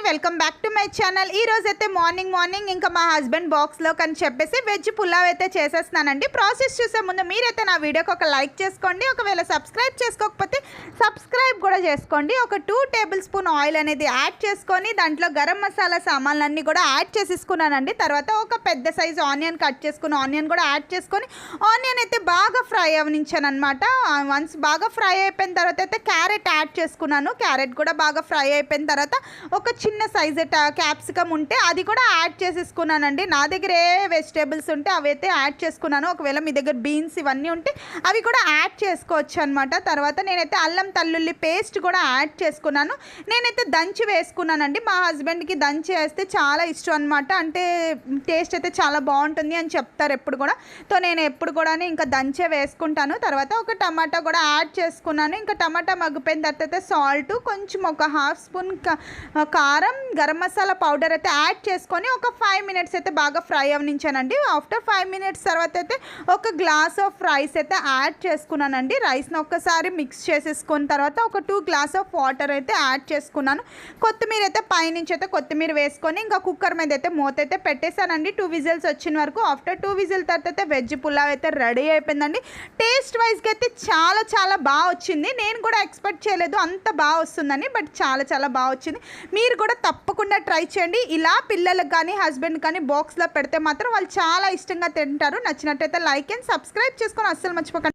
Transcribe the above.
Welcome back to my channel. ఈ రోజు అయితే మార్నింగ్ ఇంకా మా హస్బెండ్ బాక్స్లో అని చెప్పేసి వెజ్ పులావ్ అయితే చేసేస్తున్నానండి. ప్రాసెస్ చూసే ముందు మీరైతే నా వీడియోకి ఒక లైక్ చేసుకోండి. ఒకవేళ సబ్స్క్రైబ్ చేసుకోకపోతే సబ్స్క్రైబ్ కూడా చేసుకోండి. ఒక 2 టేబుల్ స్పూన్ ఆయిల్ అనేది యాడ్ చేసుకొని దాంట్లో గరం మసాలా సామాన్లన్నీ కూడా యాడ్ చేసేసుకున్నానండి. తర్వాత ఒక పెద్ద సైజు ఆనియన్ కట్ చేసుకుని ఆనియన్ కూడా యాడ్ చేసుకొని ఆనియన్ అయితే బాగా ఫ్రై అవనించాను అనమాట. వన్స్ బాగా ఫ్రై అయిపోయిన తర్వాత అయితే క్యారెట్ యాడ్ చేసుకున్నాను. క్యారెట్ కూడా బాగా ఫ్రై అయిపోయిన తర్వాత ఒక చిన్న సైజు క్యాప్సికమ్ ఉంటే అది కూడా యాడ్ చేసేసుకున్నానండి. నా దగ్గర ఏ వెజిటేబుల్స్ ఉంటే అవి అయితే యాడ్ చేసుకున్నాను. ఒకవేళ మీ దగ్గర బీన్స్ ఇవన్నీ ఉంటే అవి కూడా యాడ్ చేసుకోవచ్చు అనమాట. తర్వాత నేనైతే అల్లం తల్లుల్లి పేస్ట్ కూడా యాడ్ చేసుకున్నాను. నేనైతే దంచి వేసుకున్నానండి. మా హస్బెండ్కి దంచి వేస్తే చాలా ఇష్టం అనమాట. అంటే టేస్ట్ అయితే చాలా బాగుంటుంది అని చెప్తారు ఎప్పుడు కూడా. సో నేను ఎప్పుడు కూడా ఇంకా దంచే వేసుకుంటాను. తర్వాత ఒక టమాటా కూడా యాడ్ చేసుకున్నాను. ఇంకా టమాటా మగ్గిపోయిన తర్వాత సాల్ట్, కొంచెం ఒక హాఫ్ స్పూన్ కారం, గరం మసాలా పౌడర్ అయితే యాడ్ చేసుకొని ఒక 5 మినిట్స్ అయితే బాగా ఫ్రై అవనించానండి. ఆఫ్టర్ 5 మినిట్స్ తర్వాత అయితే ఒక గ్లాస్ ఆఫ్ రైస్ అయితే యాడ్ చేసుకున్నానండి. రైస్ని ఒక్కసారి మిక్స్ చేసేసుకున్న తర్వాత ఒక 2 గ్లాస్ ఆఫ్ వాటర్ అయితే యాడ్ చేసుకున్నాను. కొత్తిమీర అయితే పైనుంచి అయితే కొత్తిమీర వేసుకొని ఇంకా కుక్కర్ మీద అయితే మూత అయితే పెట్టేశానండి. 2 విజిల్స్ వచ్చిన వరకు. ఆఫ్టర్ 2 విజిల్ తర్వాత అయితే వెజ్ పులావ్ అయితే రెడీ అయిపోయిందండి. టేస్ట్ వైజ్గా అయితే చాలా బాగా వచ్చింది. నేను కూడా ఎక్స్పెక్ట్ చేయలేదు అంత బాగా వస్తుందని, బట్ చాలా బాగా వచ్చింది. మీరు కూడా తప్పకుండా ట్రై చేయండి. ఇలా పిల్లలకు కానీ హస్బెండ్ కానీ బాక్స్లో పెడితే మాత్రం వాళ్ళు చాలా ఇష్టంగా తింటారు. నచ్చినట్టయితే లైక్ అండ్ సబ్స్క్రైబ్ చేసుకొని అస్సలు మర్చిపోకండి.